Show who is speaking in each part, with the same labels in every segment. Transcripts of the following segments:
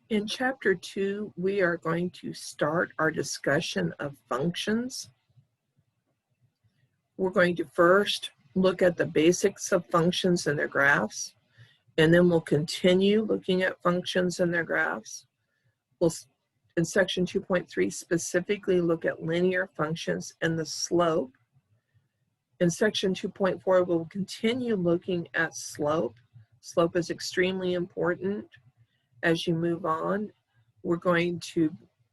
Speaker 1: In Chapter 2, we are going to start our discussion of functions. We're going to first look at the basics of functions and their graphs, and then we'll continue looking at functions and their graphs. We'll, in Section 2.3, specifically look at linear functions and the slope. In Section 2.4, we'll continue looking at slope. Slope is extremely important as you move on. We're going to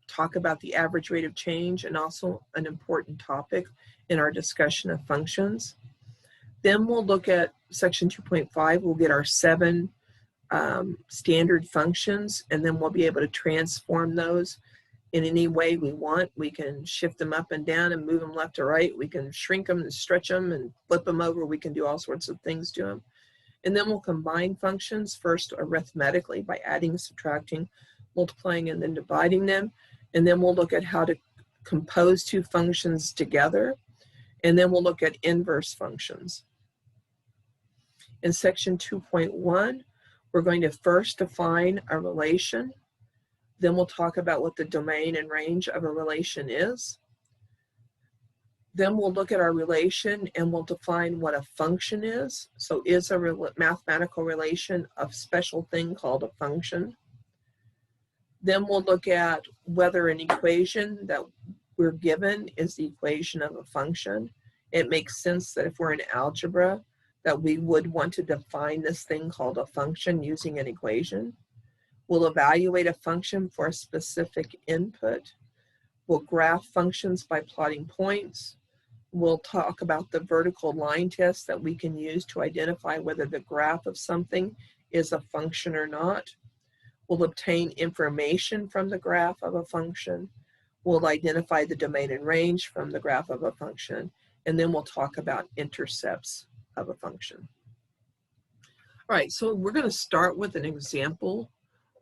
Speaker 1: talk about the average rate of change, and also an important topic in our discussion of functions. Then we'll look at Section 2.5. We'll get our 7 standard functions, and then we'll be able to transform those in any way we want. We can shift them up and down and move them left to right. We can shrink them and stretch them and flip them over. We can do all sorts of things to them. And then we'll combine functions, first arithmetically by adding, subtracting, multiplying, and then dividing them. And then we'll look at how to compose 2 functions together. And then we'll look at inverse functions. In Section 2.1, we're going to first define a relation. Then we'll talk about what the domain and range of a relation is. Then we'll look at our relation and we'll define what a function is. So is a mathematical relation a special thing called a function? Then we'll look at whether an equation that we're given is the equation of a function. It makes sense that if we're in algebra, that we would want to define this thing called a function using an equation. We'll evaluate a function for a specific input. We'll graph functions by plotting points. We'll talk about the vertical line test that we can use to identify whether the graph of something is a function or not. We'll obtain information from the graph of a function. We'll identify the domain and range from the graph of a function. And then we'll talk about intercepts of a function. All right, so we're going to start with an example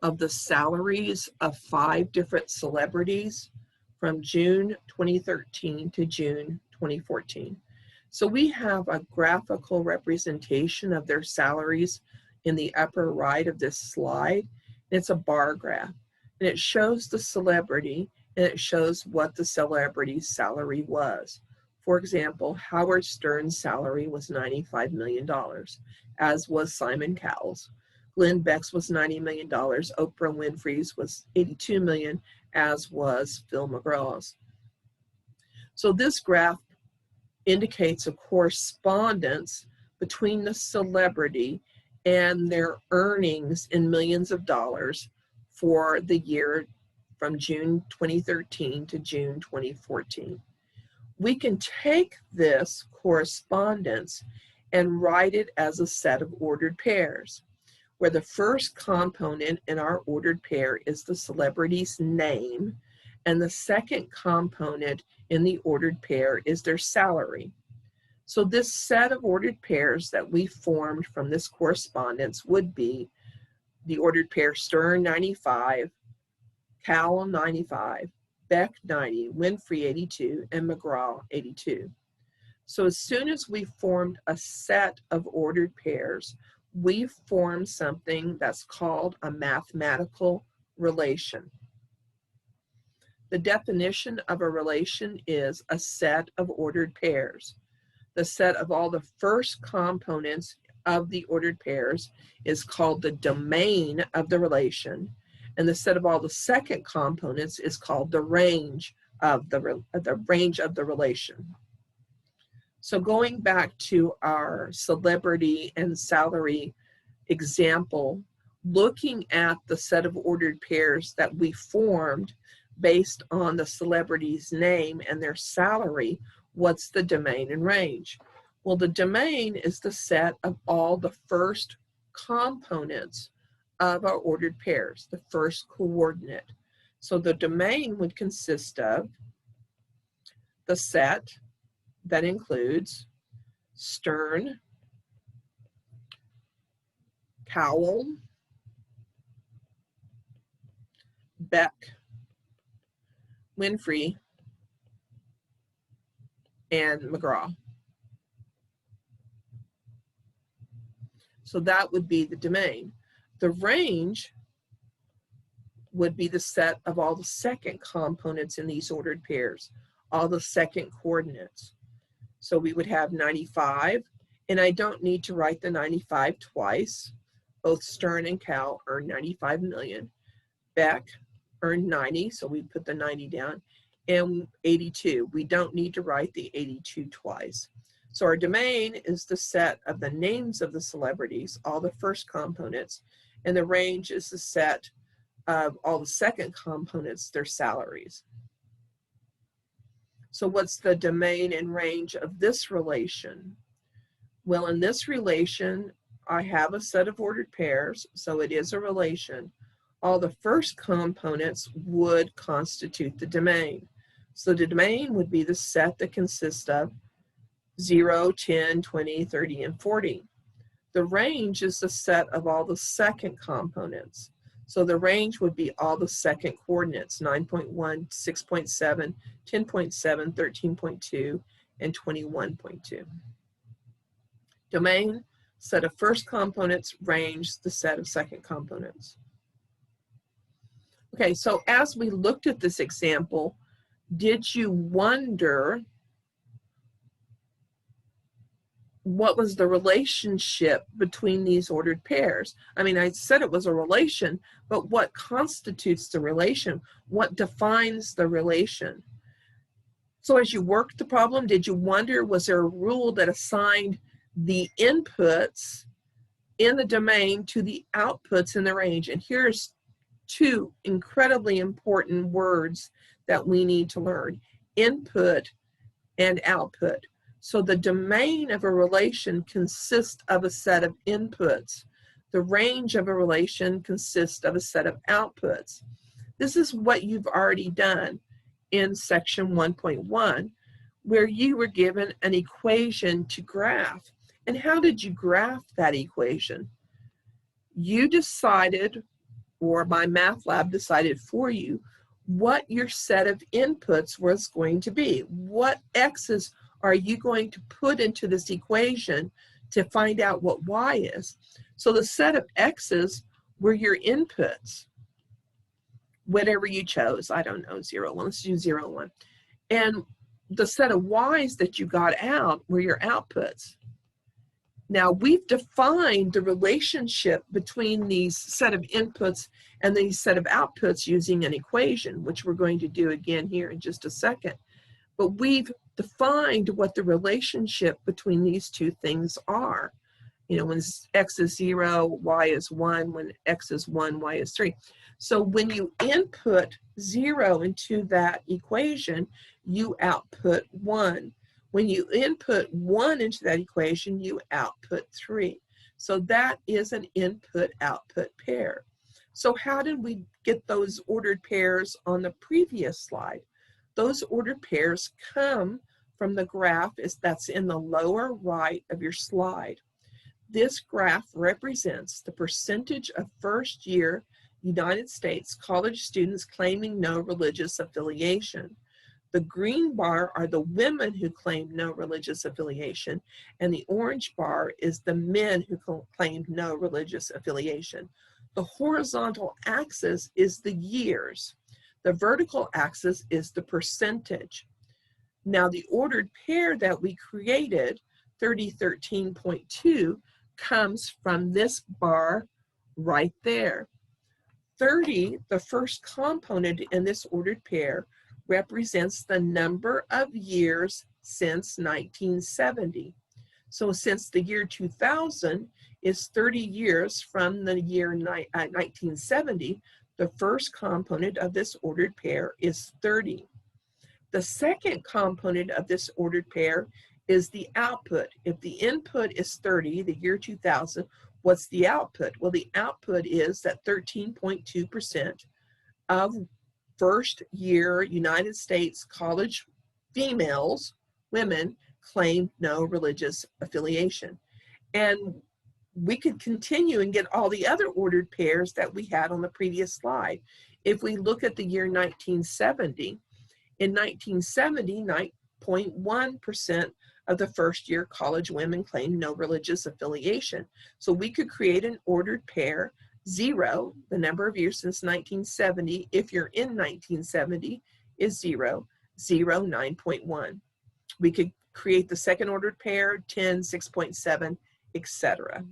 Speaker 1: of the salaries of 5 different celebrities from June 2013 to June 2014. So we have a graphical representation of their salaries in the upper right of this slide. It's a bar graph, and it shows the celebrity, and it shows what the celebrity's salary was. For example, Howard Stern's salary was $95 million, as was Simon Cowell's. Glenn Beck's was $90 million. Oprah Winfrey's was $82 million, as was Phil McGraw's. So this graph indicates a correspondence between the celebrity and their earnings in millions of dollars for the year from June 2013 to June 2014. We can take this correspondence and write it as a set of ordered pairs, where the first component in our ordered pair is the celebrity's name, and the second component in the ordered pair is their salary. So this set of ordered pairs that we formed from this correspondence would be the ordered pair Stern 95, Cowell 95, Beck 90, Winfrey 82, and McGraw 82. So as soon as we formed a set of ordered pairs, we formed something that's called a mathematical relation. The definition of a relation is a set of ordered pairs. The set of all the first components of the ordered pairs is called the domain of the relation, and the set of all the second components is called the range of the relation. So going back to our celebrity and salary example, looking at the set of ordered pairs that we formed based on the celebrity's name and their salary, what's the domain and range? Well, the domain is the set of all the first components of our ordered pairs, the first coordinate. So the domain would consist of the set that includes Stern, Cowell, Beck, Winfrey, and McGraw. So that would be the domain. The range would be the set of all the second components in these ordered pairs, all the second coordinates. So we would have 95, and I don't need to write the 95 twice. Both Stern and Cal earned 95 million. Beck earned 90, so we put the 90 down. And 82, we don't need to write the 82 twice. So our domain is the set of the names of the celebrities, all the first components, and the range is the set of all the second components, their salaries. So what's the domain and range of this relation? Well, in this relation, I have a set of ordered pairs, so it is a relation. All the first components would constitute the domain. So the domain would be the set that consists of 0, 10, 20, 30, and 40. The range is the set of all the second components. So the range would be all the second coordinates, 9.1, 6.7, 10.7, 13.2, and 21.2. Domain, set of first components, range, the set of second components. Okay, so as we looked at this example, did you wonder what was the relationship between these ordered pairs? I mean, I said it was a relation, but what constitutes the relation? What defines the relation? So as you worked the problem, did you wonder, was there a rule that assigned the inputs in the domain to the outputs in the range? And here's two incredibly important words that we need to learn: input and output. So the domain of a relation consists of a set of inputs. The range of a relation consists of a set of outputs. This is what you've already done in section 1.1, where you were given an equation to graph. And how did you graph that equation? You decided, or MyMathLab decided for you, what your set of inputs was going to be. What x's are you going to put into this equation to find out what y is? So the set of x's were your inputs, whatever you chose. I don't know, 0, 1, let's do 0, 1. And the set of y's that you got out were your outputs. Now we've defined the relationship between these set of inputs and these set of outputs using an equation, which we're going to do again here in just a second. But we've defined what the relationship between these two things are. You know, when x is 0, y is 1. When x is 1, y is 3. So when you input 0 into that equation, you output 1. When you input 1 into that equation, you output 3. So that is an input-output pair. So how did we get those ordered pairs on the previous slide? Those ordered pairs come from the graph that's in the lower right of your slide. This graph represents the percentage of first-year United States college students claiming no religious affiliation. The green bar are the women who claim no religious affiliation, and the orange bar is the men who claim no religious affiliation. The horizontal axis is the years. The vertical axis is the percentage. Now the ordered pair that we created, 3013.2, comes from this bar right there. 30, the first component in this ordered pair, represents the number of years since 1970. So since the year 2000 is 30 years from the year 1970, the first component of this ordered pair is 30. The second component of this ordered pair is the output. If the input is 30, the year 2000, what's the output? Well, the output is that 13.2% of first year United States college females, women, claim no religious affiliation. And we could continue and get all the other ordered pairs that we had on the previous slide. If we look at the year 1970, in 1970, 9.1% of the first year college women claimed no religious affiliation. So we could create an ordered pair 0, the number of years since 1970, if you're in 1970, is 0, 0, 9.1. We could create the second ordered pair, 10, 6.7, etc.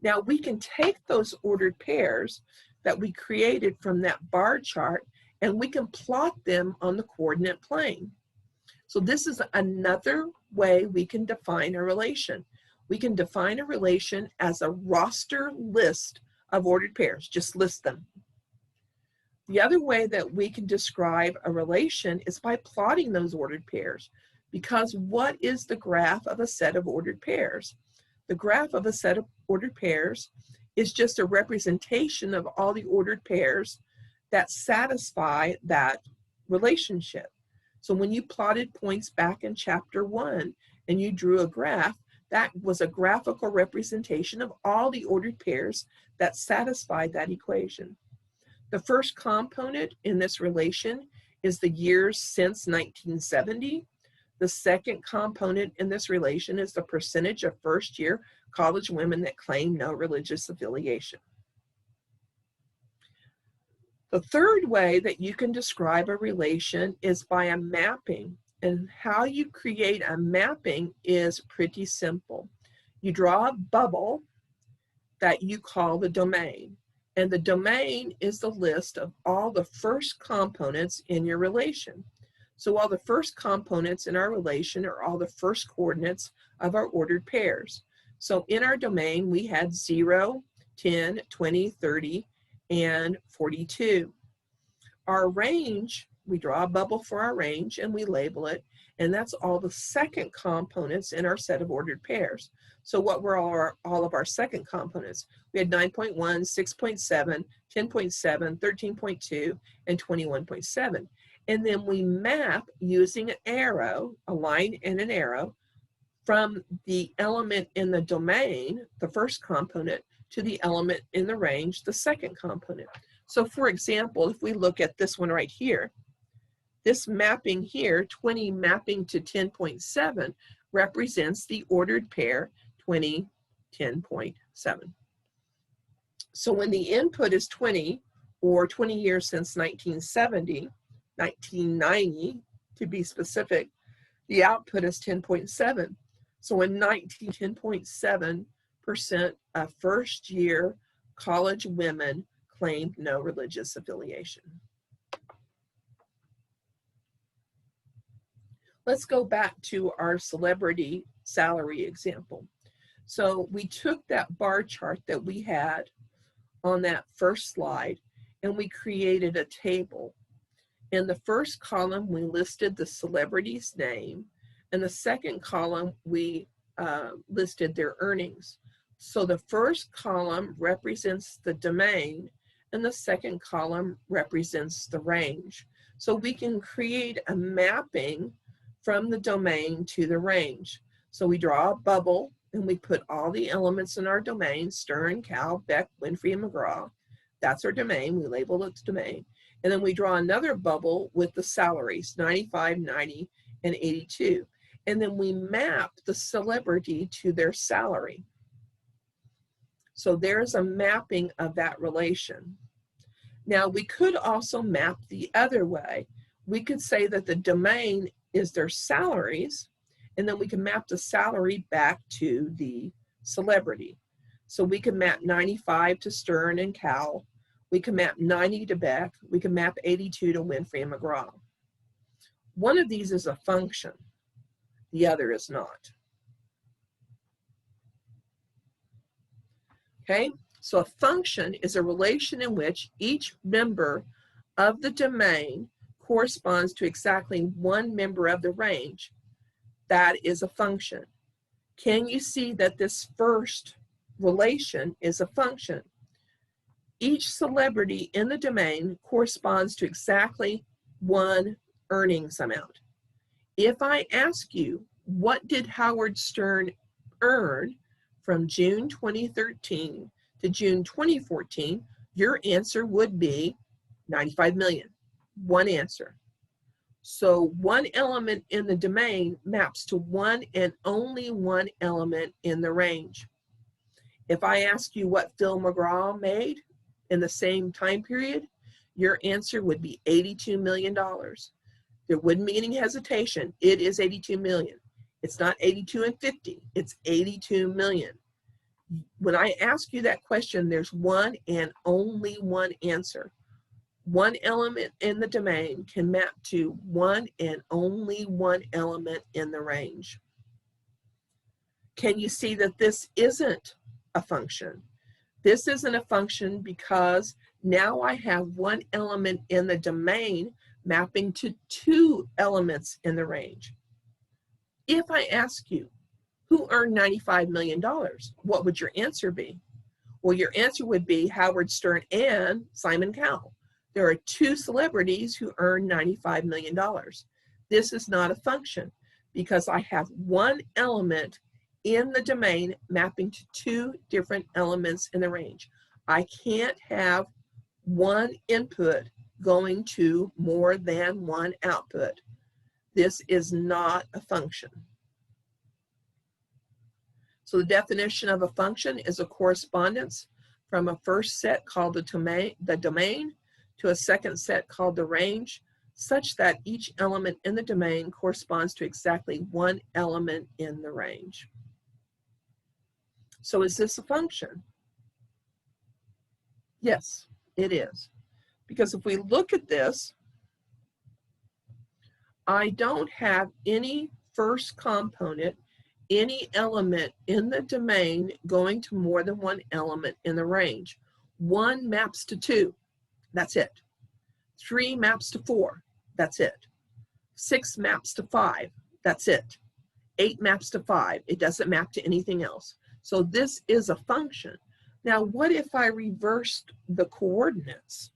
Speaker 1: Now we can take those ordered pairs that we created from that bar chart and we can plot them on the coordinate plane. So this is another way we can define a relation. We can define a relation as a roster list of ordered pairs, just list them. The other way that we can describe a relation is by plotting those ordered pairs, because what is the graph of a set of ordered pairs? The graph of a set of ordered pairs is just a representation of all the ordered pairs that satisfy that relationship. So when you plotted points back in chapter 1 and you drew a graph, that was a graphical representation of all the ordered pairs that satisfied that equation. The first component in this relation is the years since 1970. The second component in this relation is the percentage of first-year college women that claim no religious affiliation. The third way that you can describe a relation is by a mapping. And how you create a mapping is pretty simple. You draw a bubble that you call the domain. And the domain is the list of all the first components in your relation. So all the first components in our relation are all the first coordinates of our ordered pairs. So in our domain, we had 0, 10, 20, 30, and 42. Our range, we draw a bubble for our range and we label it, and that's all the second components in our set of ordered pairs. So what were all of our second components? We had 9.1, 6.7, 10.7, 13.2, and 21.7. And then we map using an arrow, a line and an arrow, from the element in the domain, the first component, to the element in the range, the second component. So for example, if we look at this one right here, this mapping here, 20 mapping to 10.7, represents the ordered pair 20, 10.7. So when the input is 20, or 20 years since 1970, 1990 to be specific, the output is 10.7. So in 10.7% of first year college women claimed no religious affiliation. Let's go back to our celebrity salary example. So we took that bar chart that we had on that first slide and we created a table. In the first column, we listed the celebrity's name. In the second column, we listed their earnings. So the first column represents the domain and the second column represents the range. So we can create a mapping from the domain to the range. So we draw a bubble and we put all the elements in our domain, Stern, Cal, Beck, Winfrey, and McGraw. That's our domain, we label it domain. And then we draw another bubble with the salaries, 95, 90, and 82. And then we map the celebrity to their salary. So there's a mapping of that relation. Now we could also map the other way. We could say that the domain is their salaries, and then we can map the salary back to the celebrity. So we can map 95 to Stern and Cal. We can map 90 to Beck. We can map 82 to Winfrey and McGraw. One of these is a function. The other is not. Okay, so a function is a relation in which each member of the domain corresponds to exactly one member of the range. That is a function. Can you see that this first relation is a function? Each celebrity in the domain corresponds to exactly one earnings amount. If I ask you, what did Howard Stern earn from June 2013 to June 2014, your answer would be 95 million. One answer. So one element in the domain maps to one and only one element in the range. If I ask you what Phil McGraw made in the same time period, your answer would be $82 million. There wouldn't be any hesitation. It is 82 million. It's not 82 and 50. It's 82 million. When I ask you that question, there's one and only one answer. One element in the domain can map to one and only one element in the range. Can you see that this isn't a function? This isn't a function because now I have one element in the domain mapping to two elements in the range. If I ask you, who earned $95 million, what would your answer be? Well, your answer would be Howard Stern and Simon Cowell. There are two celebrities who earn $95 million. This is not a function because I have one element in the domain mapping to two different elements in the range. I can't have one input going to more than one output. This is not a function. So the definition of a function is a correspondence from a first set called the domain to a second set called the range, such that each element in the domain corresponds to exactly one element in the range. So is this a function? Yes, it is. Because if we look at this, I don't have any first component, any element in the domain going to more than one element in the range. 1 maps to 2, that's it. 3 maps to 4, that's it. 6 maps to 5, that's it. 8 maps to 5, it doesn't map to anything else. So this is a function. Now, what if I reversed the coordinates?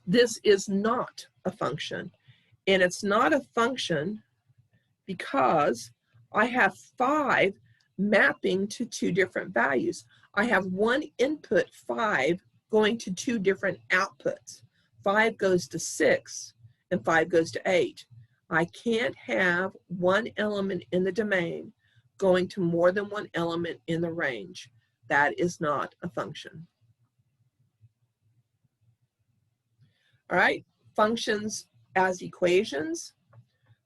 Speaker 1: This is not a function. And it's not a function because I have 5 mapping to 2 different values. I have one input 5 going to 2 different outputs. 5 goes to 6 and 5 goes to 8. I can't have one element in the domain going to more than one element in the range. That is not a function. All right, functions as equations.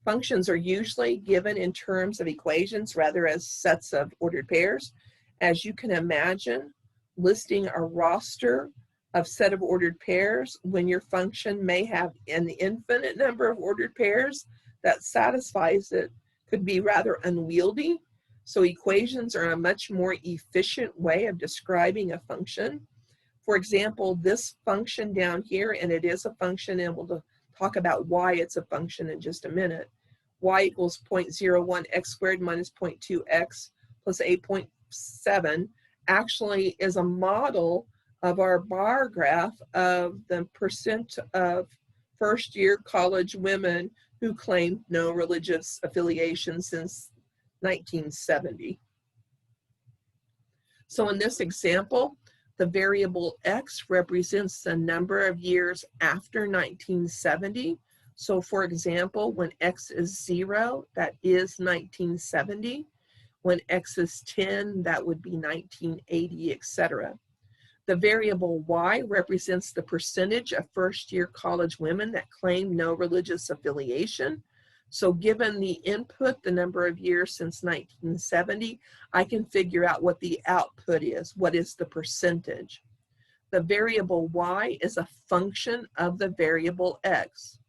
Speaker 1: Functions are usually given in terms of equations rather as sets of ordered pairs. As you can imagine, listing a roster of set of ordered pairs when your function may have an infinite number of ordered pairs that satisfies it could be rather unwieldy. So equations are a much more efficient way of describing a function. For example, this function down here, and it is a function, and we'll talk about why it's a function in just a minute. Y equals 0.01 x squared minus 0.2 x plus 8.7 actually is a model of our bar graph of the percent of first-year college women who claimed no religious affiliation since 1970. So in this example, the variable x represents the number of years after 1970. So for example, when x is 0, that is 1970. When x is 10, that would be 1980, etc. The variable y represents the percentage of first-year college women that claim no religious affiliation. So given the input, the number of years since 1970, I can figure out what the output is. What is the percentage? The variable y is a function of the variable x.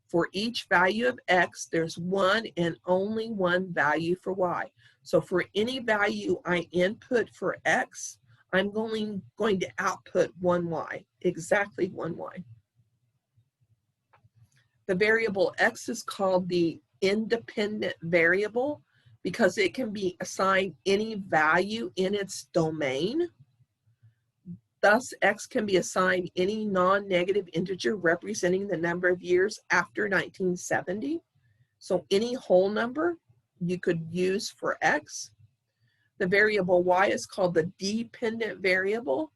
Speaker 1: For each value of x, there's one and only one value for y. So for any value I input for x, I'm going to output 1y, exactly 1y. The variable x is called the independent variable because it can be assigned any value in its domain. Thus, x can be assigned any non-negative integer representing the number of years after 1970. So any whole number you could use for x. The variable y is called the dependent variable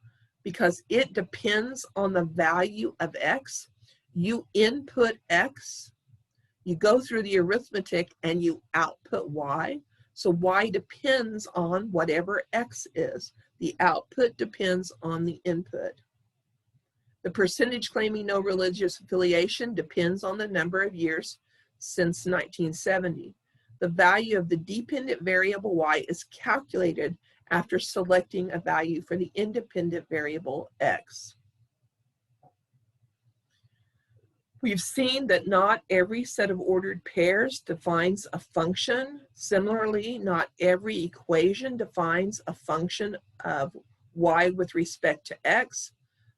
Speaker 1: because it depends on the value of x. You input x, you go through the arithmetic, and you output y. So y depends on whatever x is. The output depends on the input. The percentage claiming no religious affiliation depends on the number of years since 1970. The value of the dependent variable y is calculated after selecting a value for the independent variable x. We've seen that not every set of ordered pairs defines a function. Similarly, not every equation defines a function of y with respect to x.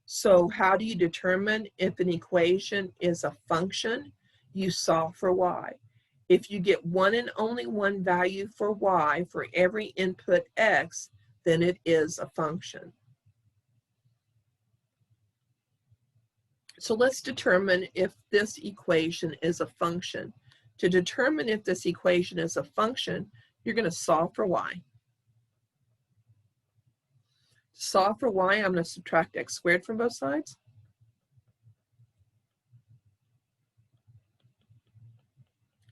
Speaker 1: So how do you determine if an equation is a function? You solve for y. If you get one and only one value for y for every input x, then it is a function. So let's determine if this equation is a function. To determine if this equation is a function, you're going to solve for y. To solve for y, I'm going to subtract x squared from both sides.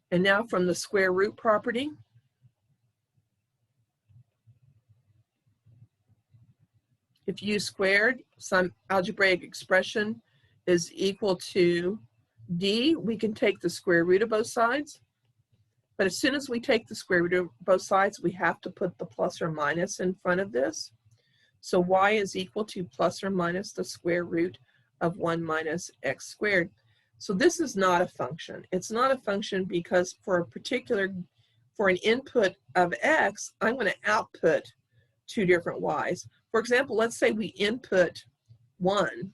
Speaker 1: And now from the square root property, if u squared, some algebraic expression, is equal to d, we can take the square root of both sides. But as soon as we take the square root of both sides, we have to put the plus or minus in front of this. So y is equal to plus or minus the square root of 1 minus x squared. So this is not a function. It's not a function because for an input of x, I'm going to output two different y's. For example, let's say we input 1.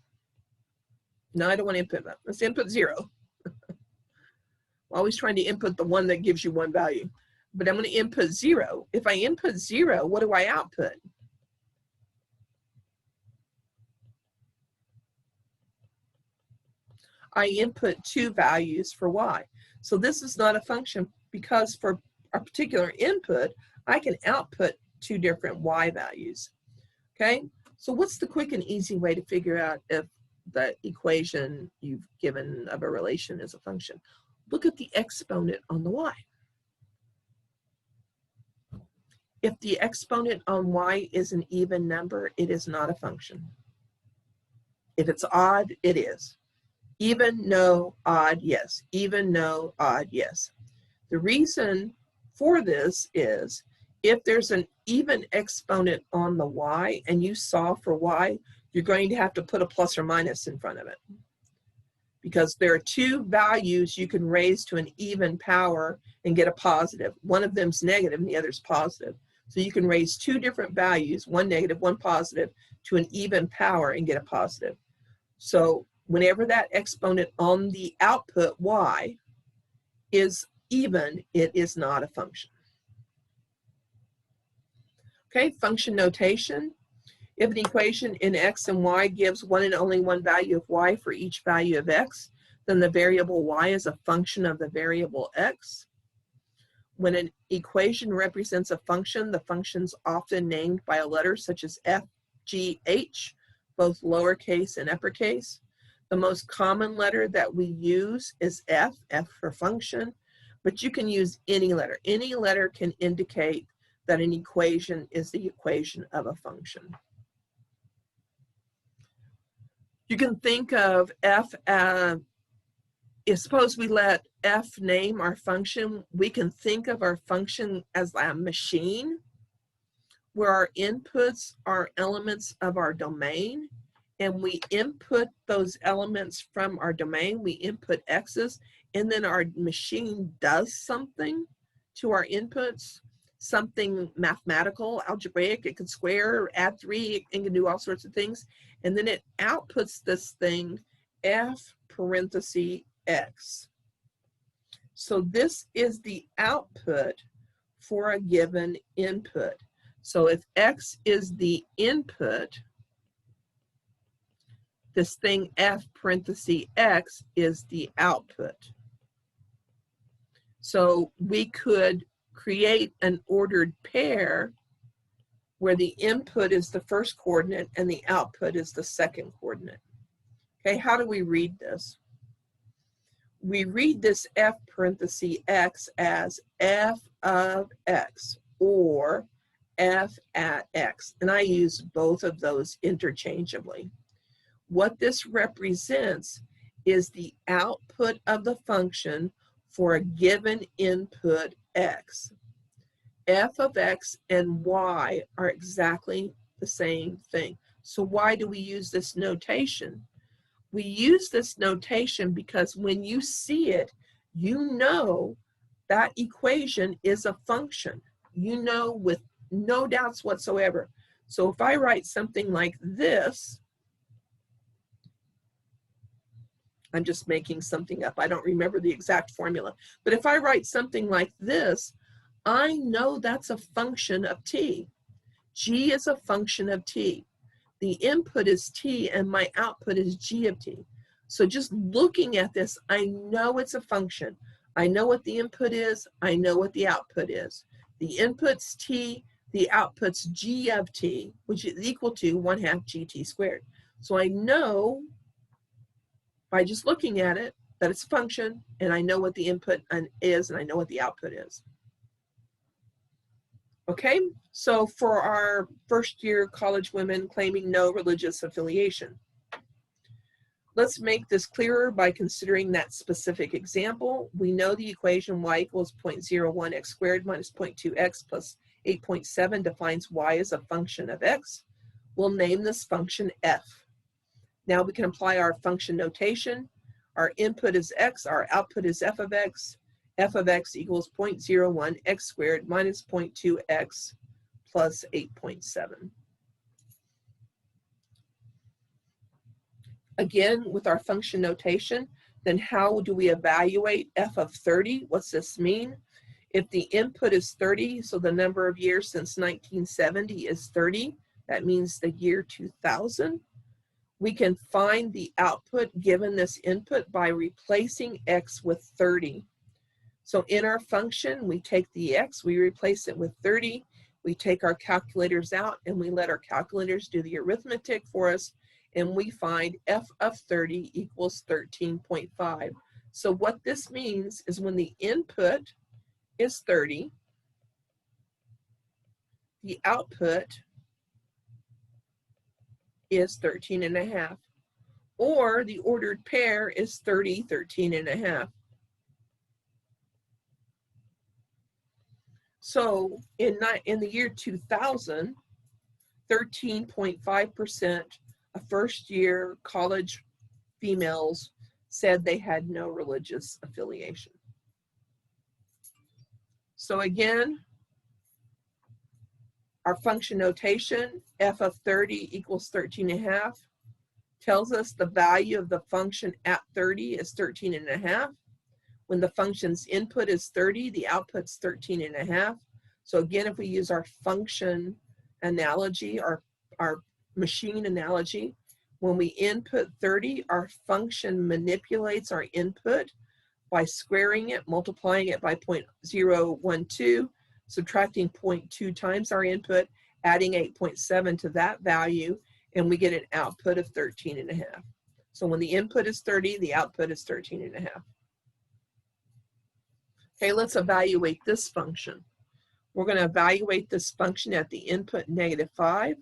Speaker 1: No, I don't want to input that. Let's input 0. Always trying to input the one that gives you one value. But I'm going to input 0. If I input 0, what do I output? I input two values for y. So this is not a function because for a particular input, I can output two different y values. Okay, so what's the quick and easy way to figure out if the equation you've given of a relation is a function? Look at the exponent on the y. If the exponent on y is an even number, it is not a function. If it's odd, it is. Even, no, odd, yes. Even, no, odd, yes. The reason for this is if there's an even exponent on the y and you solve for y, you're going to have to put a plus or minus in front of it. Because there are two values you can raise to an even power and get a positive. One of them's negative and the other's positive. So you can raise two different values, one negative, one positive, to an even power and get a positive. So whenever that exponent on the output y is even, it is not a function. Okay, function notation. If an equation in x and y gives one and only one value of y for each value of x, then the variable y is a function of the variable x. When an equation represents a function, the function's often named by a letter such as f, g, h, both lowercase and uppercase. The most common letter that we use is F, F for function, but you can use any letter. Any letter can indicate that an equation is the equation of a function. You can think of F as, suppose we let F name our function, we can think of our function as a machine where our inputs are elements of our domain. And we input those elements from our domain, we input x's, and then our machine does something to our inputs, something mathematical, algebraic, it can square, add 3, it can do all sorts of things, and then it outputs this thing, f parenthesis x. So this is the output for a given input. So if x is the input, this thing f parenthesis x is the output. So we could create an ordered pair where the input is the first coordinate and the output is the second coordinate. Okay, how do we read this? We read this f parenthesis x as f of x or f at x, and I use both of those interchangeably. What this represents is the output of the function for a given input x. F of x and y are exactly the same thing. So why do we use this notation? We use this notation because when you see it, you know that equation is a function. You know with no doubts whatsoever. So if I write something like this, I'm just making something up. I don't remember the exact formula. But if I write something like this, I know that's a function of t. G is a function of t. The input is t and my output is g of t. So just looking at this, I know it's a function. I know what the input is. I know what the output is. The input's t, the output's g of t, which is equal to 1/2 gt squared. So I know by just looking at it that it's a function, and I know what the input is, and I know what the output is. Okay, so for our first year college women claiming no religious affiliation, let's make this clearer by considering that specific example. We know the equation y equals 0.01 x squared minus 0.2 x plus 8.7 defines y as a function of x. We'll name this function f. Now we can apply our function notation. Our input is x, our output is f of x. F of x equals 0.01 x squared minus 0.2 x plus 8.7. Again, with our function notation, then how do we evaluate f of 30? What's this mean? If the input is 30, so the number of years since 1970 is 30, that means the year 2000. We can find the output given this input by replacing x with 30. So in our function, we take the x, we replace it with 30, we take our calculators out, and we let our calculators do the arithmetic for us, and we find f of 30 equals 13.5. So what this means is when the input is 30, the output is 13.5, or the ordered pair is 30, 13.5. So in the year 2000, 13.5% of first-year college females said they had no religious affiliation. So again, our function notation, f of 30 equals 13.5, tells us the value of the function at 30 is 13.5. When the function's input is 30, the output's 13.5. So again, if we use our function analogy, our machine analogy, when we input 30, our function manipulates our input by squaring it, multiplying it by 0.012, subtracting 0.2 times our input, adding 8.7 to that value, and we get an output of 13.5. So when the input is 30, the output is 13.5. Okay, let's evaluate this function. We're going to evaluate this function at the input -5,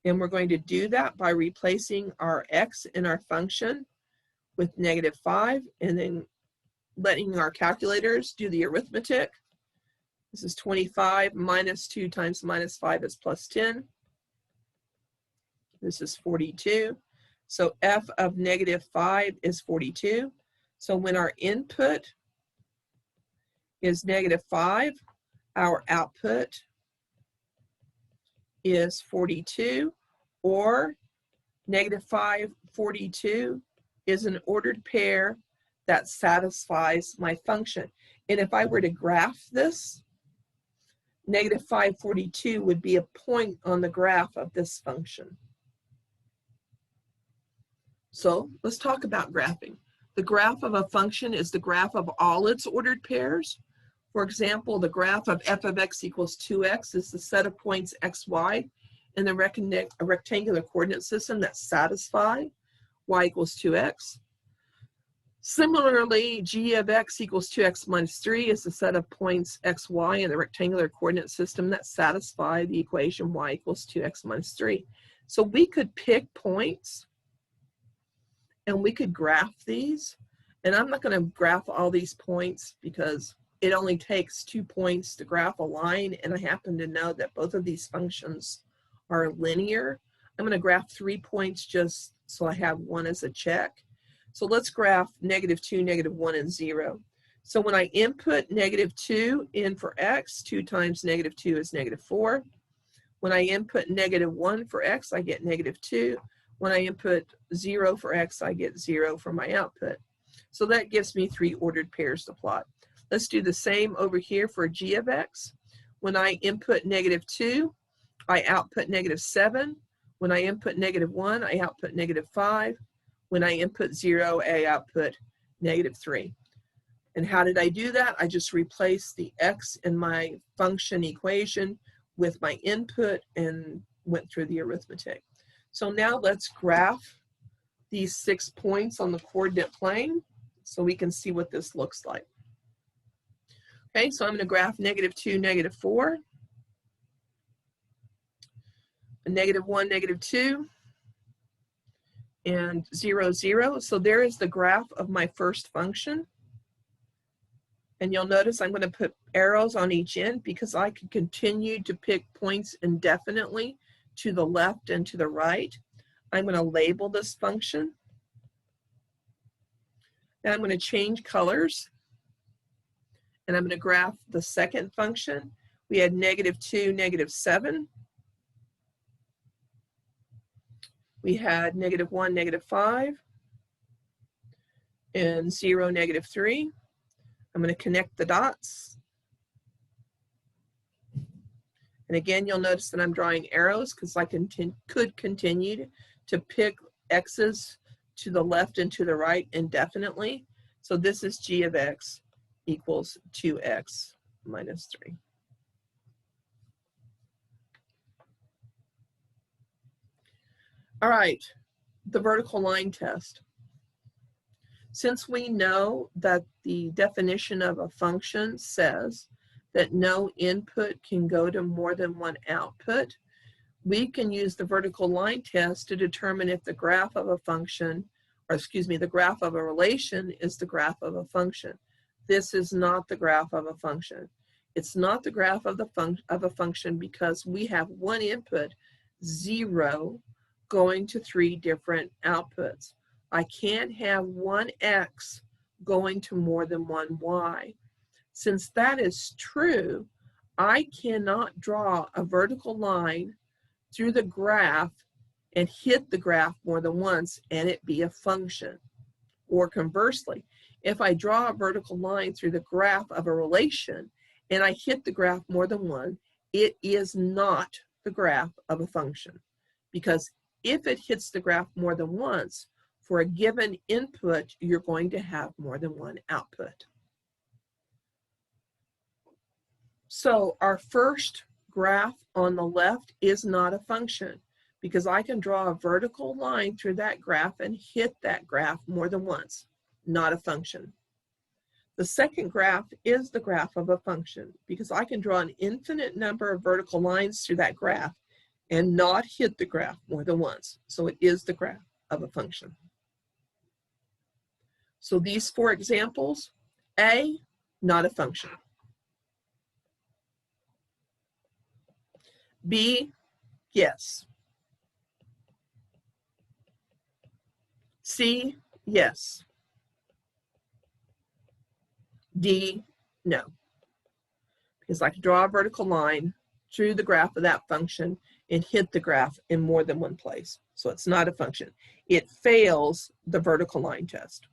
Speaker 1: and we're going to do that by replacing our x in our function with -5, and then letting our calculators do the arithmetic. This is 25 minus 2 times -5 is plus 10. This is 42. So f of -5 is 42. So when our input is -5, our output is 42, or -5, 42 is an ordered pair that satisfies my function. And if I were to graph this, -5, 42 would be a point on the graph of this function. So let's talk about graphing. The graph of a function is the graph of all its ordered pairs. For example, the graph of f of x equals 2x is the set of points x, y in the rectangular coordinate system that satisfy y equals 2x. Similarly, g of x equals 2x minus 3 is the set of points x, y in the rectangular coordinate system that satisfy the equation y equals 2x minus 3. So we could pick points and we could graph these. And I'm not going to graph all these points because it only takes 2 points to graph a line, and I happen to know that both of these functions are linear. I'm going to graph 3 points just so I have one as a check. So let's graph -2, -1, and 0. So when I input -2 in for x, 2 times -2 is -4. When I input -1 for x, I get -2. When I input 0 for x, I get 0 for my output. So that gives me 3 ordered pairs to plot. Let's do the same over here for g of x. When I input -2, I output -7. When I input -1, I output -5. When I input 0, I output -3. And how did I do that? I just replaced the x in my function equation with my input and went through the arithmetic. So now let's graph these 6 points on the coordinate plane so we can see what this looks like. Okay, so I'm going to graph -2, -4, -1, -2, and 0, 0. So there is the graph of my first function. And you'll notice I'm going to put arrows on each end because I can continue to pick points indefinitely to the left and to the right. I'm going to label this function. Now I'm going to change colors. And I'm going to graph the second function. We had -2, -7. We had -1, -5. And 0, -3. I'm going to connect the dots. And again, you'll notice that I'm drawing arrows because I could continue to pick x's to the left and to the right indefinitely. So this is g of x equals 2x minus 3. All right, the vertical line test. Since we know that the definition of a function says that no input can go to more than one output, we can use the vertical line test to determine if the graph of a function, or excuse me, the graph of a relation is the graph of a function. This is not the graph of a function. It's not the graph of a function because we have one input, 0, going to 3 different outputs. I can't have one x going to more than one y. Since that is true, I cannot draw a vertical line through the graph and hit the graph more than once and it be a function. Or conversely, if I draw a vertical line through the graph of a relation and I hit the graph more than one, it is not the graph of a function. Because if it hits the graph more than once, for a given input, you're going to have more than one output. So our first graph on the left is not a function because I can draw a vertical line through that graph and hit that graph more than once, not a function. The second graph is the graph of a function because I can draw an infinite number of vertical lines through that graph and not hit the graph more than once. So it is the graph of a function. So these 4 examples, A, not a function. B, yes. C, yes. D, no. Because I can draw a vertical line through the graph of that function and hit the graph in more than one place. So it's not a function. It fails the vertical line test.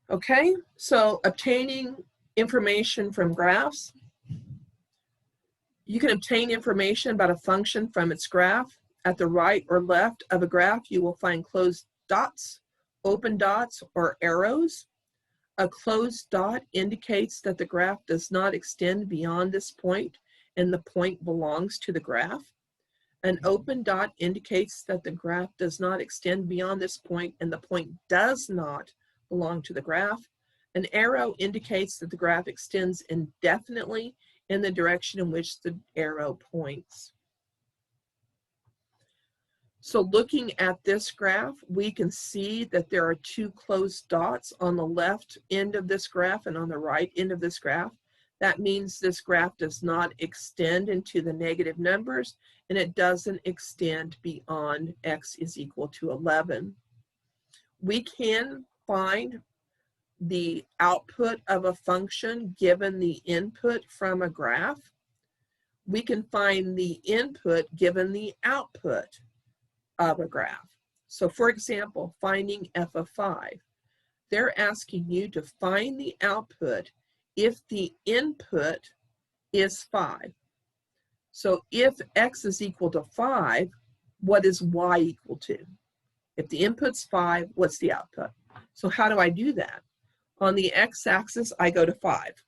Speaker 1: Okay, so obtaining information from graphs. You can obtain information about a function from its graph. At the right or left of a graph, you will find closed dots open dots or arrows. A closed dot indicates that the graph does not extend beyond this point and the point belongs to the graph. An open dot indicates that the graph does not extend beyond this point and the point does not belong to the graph. An arrow indicates that the graph extends indefinitely in the direction in which the arrow points. So looking at this graph, we can see that there are two closed dots on the left end of this graph and on the right end of this graph. That means this graph does not extend into the negative numbers and it doesn't extend beyond x is equal to 11. We can find the output of a function given the input from a graph. We can find the input given the output of a graph. So for example, finding f of 5. They're asking you to find the output if the input is 5. So if x is equal to 5, what is y equal to? If the input's 5, what's the output? So how do I do that? On the x-axis, I go to 5.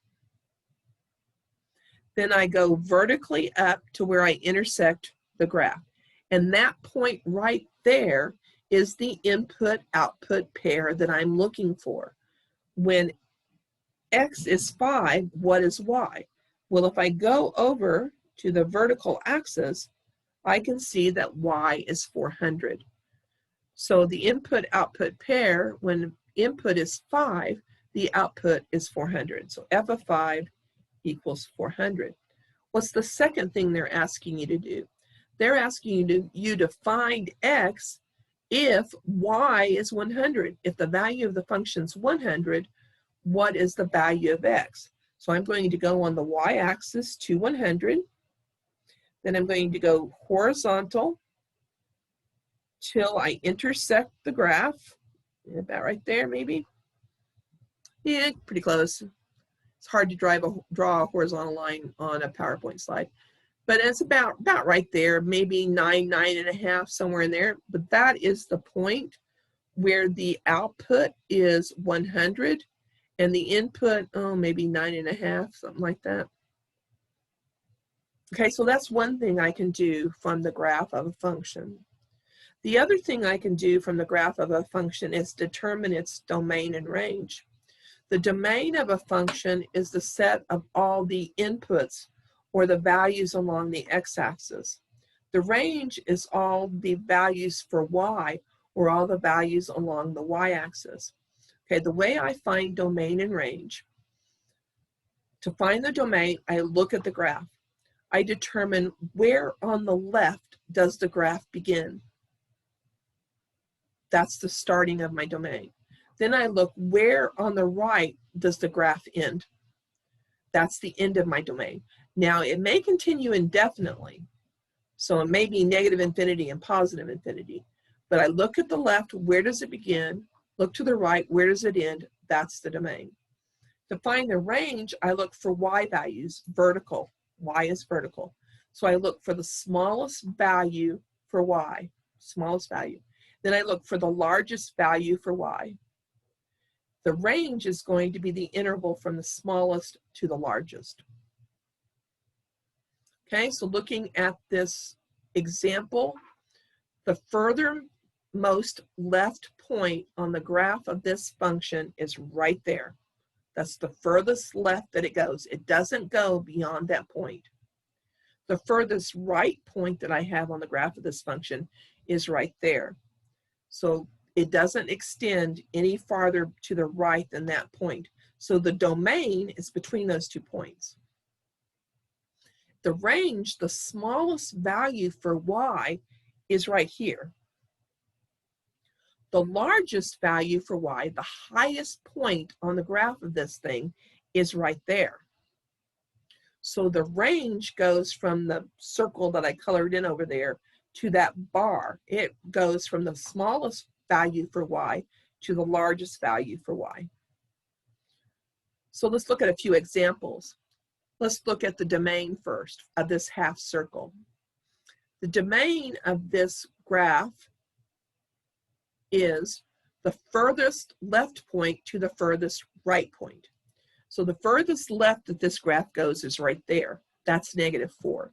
Speaker 1: Then I go vertically up to where I intersect the graph. And that point right there is the input-output pair that I'm looking for. When x is 5, what is y? Well, if I go over to the vertical axis, I can see that y is 400. So the input-output pair, when input is 5, the output is 400. So f of 5 equals 400. What's the second thing they're asking you to do? They're asking you to find x if y is 100. If the value of the function is 100, what is the value of x? So I'm going to go on the y-axis to 100. Then I'm going to go horizontal till I intersect the graph. About right there, maybe. Yeah, pretty close. It's hard to draw a horizontal line on a PowerPoint slide. But it's about right there, maybe 9.5, somewhere in there. But that is the point where the output is 100 and the input, oh, maybe 9.5, something like that. Okay, so that's one thing I can do from the graph of a function. The other thing I can do from the graph of a function is determine its domain and range. The domain of a function is the set of all the inputs or the values along the x-axis. The range is all the values for y or all the values along the y-axis. Okay, the way I find domain and range, to find the domain, I look at the graph. I determine where on the left does the graph begin. That's the starting of my domain. Then I look where on the right does the graph end. That's the end of my domain. Now it may continue indefinitely. So it may be negative infinity and positive infinity. But I look at the left, where does it begin? Look to the right, where does it end? That's the domain. To find the range, I look for y values, vertical. Y is vertical. So I look for the smallest value for y, smallest value. Then I look for the largest value for y. The range is going to be the interval from the smallest to the largest. Okay, so looking at this example, the furthermost left point on the graph of this function is right there. That's the furthest left that it goes. It doesn't go beyond that point. The furthest right point that I have on the graph of this function is right there. So it doesn't extend any farther to the right than that point. So the domain is between those 2 points. The range, the smallest value for y is right here. The largest value for y, the highest point on the graph of this thing, is right there. So the range goes from the circle that I colored in over there to that bar. It goes from the smallest value for y to the largest value for y. So let's look at a few examples. Let's look at the domain first of this half circle. The domain of this graph is the furthest left point to the furthest right point. So the furthest left that this graph goes is right there. That's -4.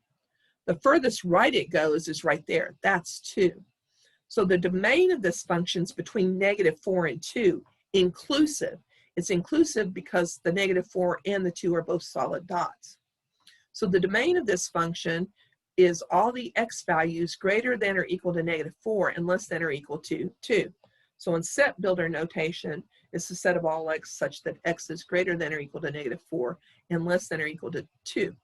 Speaker 1: The furthest right it goes is right there. That's 2. So the domain of this function is between -4 and 2, inclusive. It's inclusive because the -4 and the 2 are both solid dots. So the domain of this function is all the x values greater than or equal to -4 and less than or equal to 2. So in set builder notation, it's the set of all x such that x is greater than or equal to -4 and less than or equal to 2.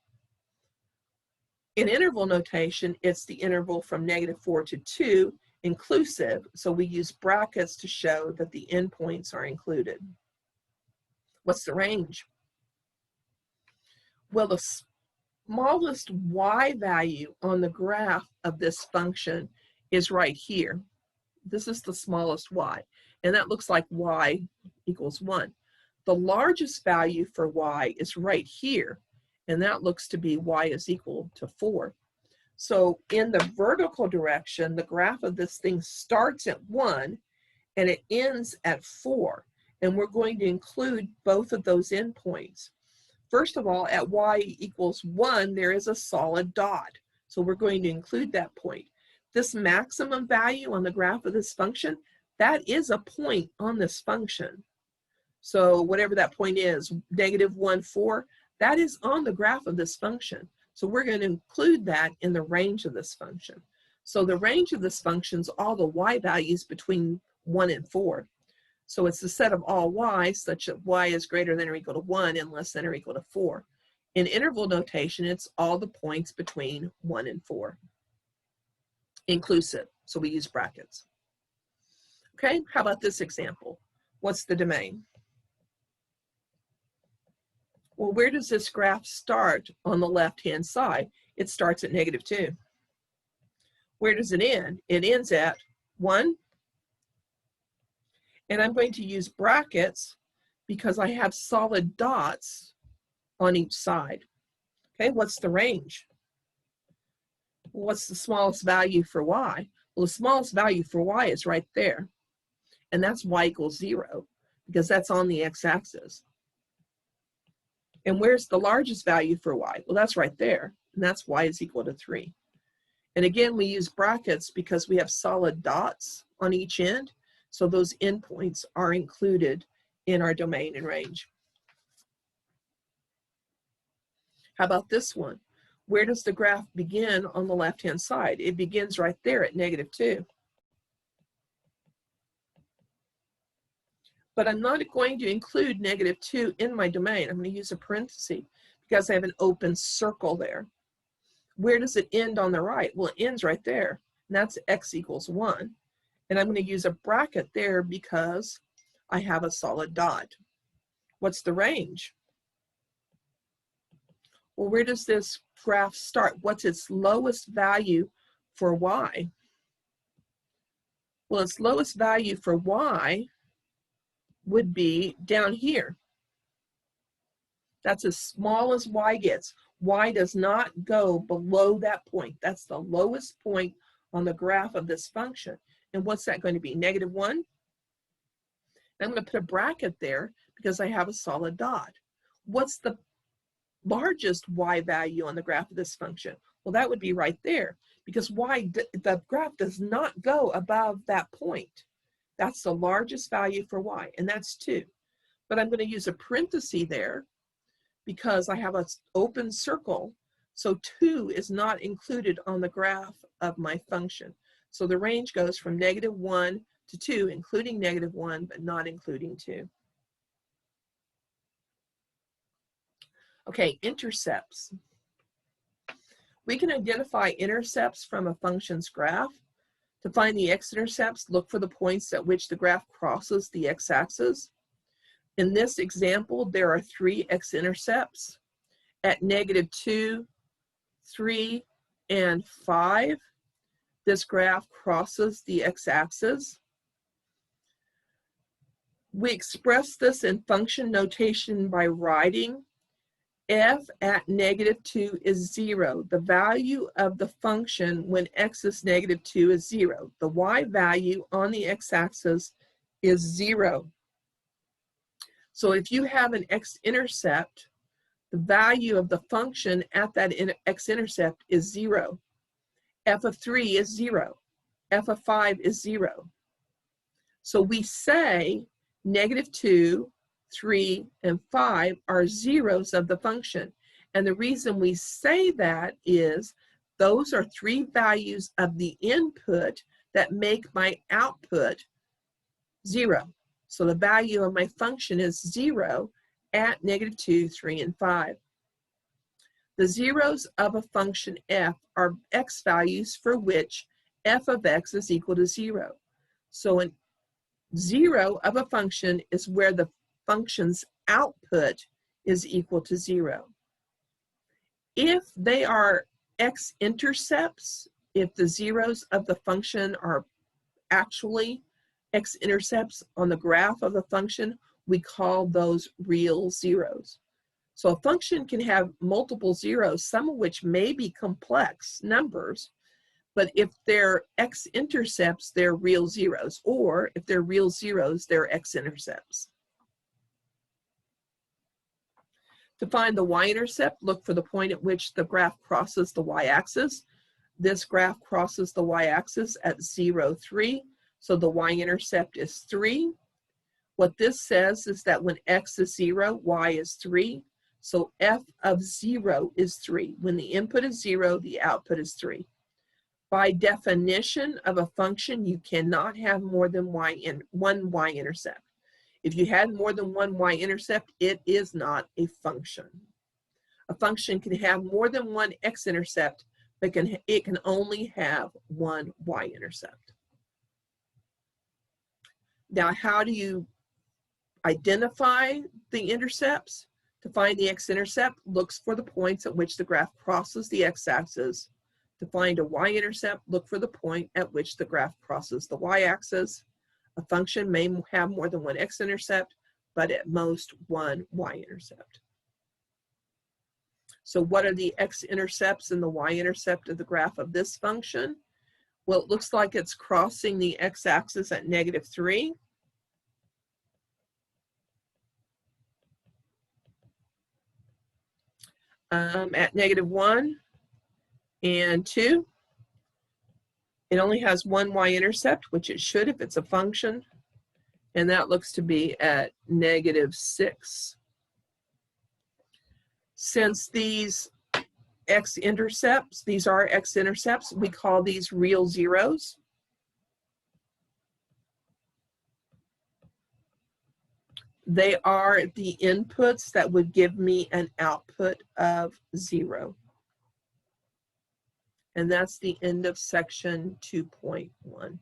Speaker 1: In interval notation, it's the interval from -4 to 2 inclusive, so we use brackets to show that the endpoints are included. What's the range? Well, the smallest y value on the graph of this function is right here. This is the smallest y, and that looks like y equals 1. The largest value for y is right here, and that looks to be y is equal to 4. So in the vertical direction, the graph of this thing starts at 1 and it ends at 4. And we're going to include both of those endpoints. First of all, at y equals 1, there is a solid dot. So we're going to include that point. This maximum value on the graph of this function, that is a point on this function. So whatever that point is, -1, 4, that is on the graph of this function. So we're going to include that in the range of this function. So the range of this function is all the y values between 1 and 4. So it's the set of all y such that y is greater than or equal to 1 and less than or equal to 4. In interval notation, it's all the points between 1 and 4. Inclusive, so we use brackets. Okay, how about this example? What's the domain? Well, where does this graph start on the left-hand side? It starts at -2. Where does it end? It ends at 1. And I'm going to use brackets because I have solid dots on each side. Okay, what's the range? What's the smallest value for y? Well, the smallest value for y is right there. And that's y equals 0 because that's on the x-axis. And where's the largest value for y? Well, that's right there, and that's y is equal to 3. And again, we use brackets because we have solid dots on each end, so those endpoints are included in our domain and range. How about this one? Where does the graph begin on the left-hand side? It begins right there at -2. But I'm not going to include -2 in my domain. I'm going to use a parenthesis because I have an open circle there. Where does it end on the right? Well, it ends right there, and that's x equals 1. And I'm going to use a bracket there because I have a solid dot. What's the range? Well, where does this graph start? What's its lowest value for y? Well, its lowest value for y would be down here. That's as small as y gets. Y does not go below that point. That's the lowest point on the graph of this function. And what's that going to be? -1? And I'm going to put a bracket there because I have a solid dot. What's the largest y value on the graph of this function? Well, that would be right there because the graph does not go above that point. That's the largest value for y, and that's 2. But I'm going to use a parenthesis there because I have an open circle, so 2 is not included on the graph of my function. So the range goes from -1 to 2, including -1, but not including 2. Okay, intercepts. We can identify intercepts from a function's graph. To find the x-intercepts, look for the points at which the graph crosses the x-axis. In this example, there are 3 x-intercepts at -2, 3, and 5. This graph crosses the x-axis. We express this in function notation by writing f at -2 is 0. The value of the function when x is -2 is 0. The y value on the x-axis is 0. So if you have an x-intercept, the value of the function at that x-intercept is 0. F of 3 is 0. F of 5 is 0. So we say -2, 3, and 5 are zeros of the function. And the reason we say that is those are 3 values of the input that make my output 0. So the value of my function is 0 at -2, 3, and 5. The zeros of a function f are x values for which f of x is equal to 0. So an 0 of a function is where the function's output is equal to 0. If they are x-intercepts, if the zeros of the function are actually x-intercepts on the graph of the function, we call those real zeros. So a function can have multiple zeros, some of which may be complex numbers, but if they're x-intercepts, they're real zeros, or if they're real zeros, they're x-intercepts. To find the y-intercept, look for the point at which the graph crosses the y-axis. This graph crosses the y-axis at 0, 3, so the y-intercept is 3. What this says is that when x is 0, y is 3. So f of 0 is 3. When the input is 0, the output is 3. By definition of a function, you cannot have more than one y-intercept. If you had more than one y-intercept, it is not a function. A function can have more than one x-intercept, but it can only have one y-intercept. Now, how do you identify the intercepts? To find the x-intercept, looks for the points at which the graph crosses the x-axis. To find a y-intercept, look for the point at which the graph crosses the y-axis. A function may have more than one x-intercept, but at most one y-intercept. So what are the x-intercepts and the y-intercept of the graph of this function? Well, it looks like it's crossing the x-axis at -3. At -1 and 2. It only has one y-intercept, which it should if it's a function, and that looks to be at -6. Since these x-intercepts, these are x-intercepts, we call these real zeros. They are the inputs that would give me an output of 0. And that's the end of section 2.1.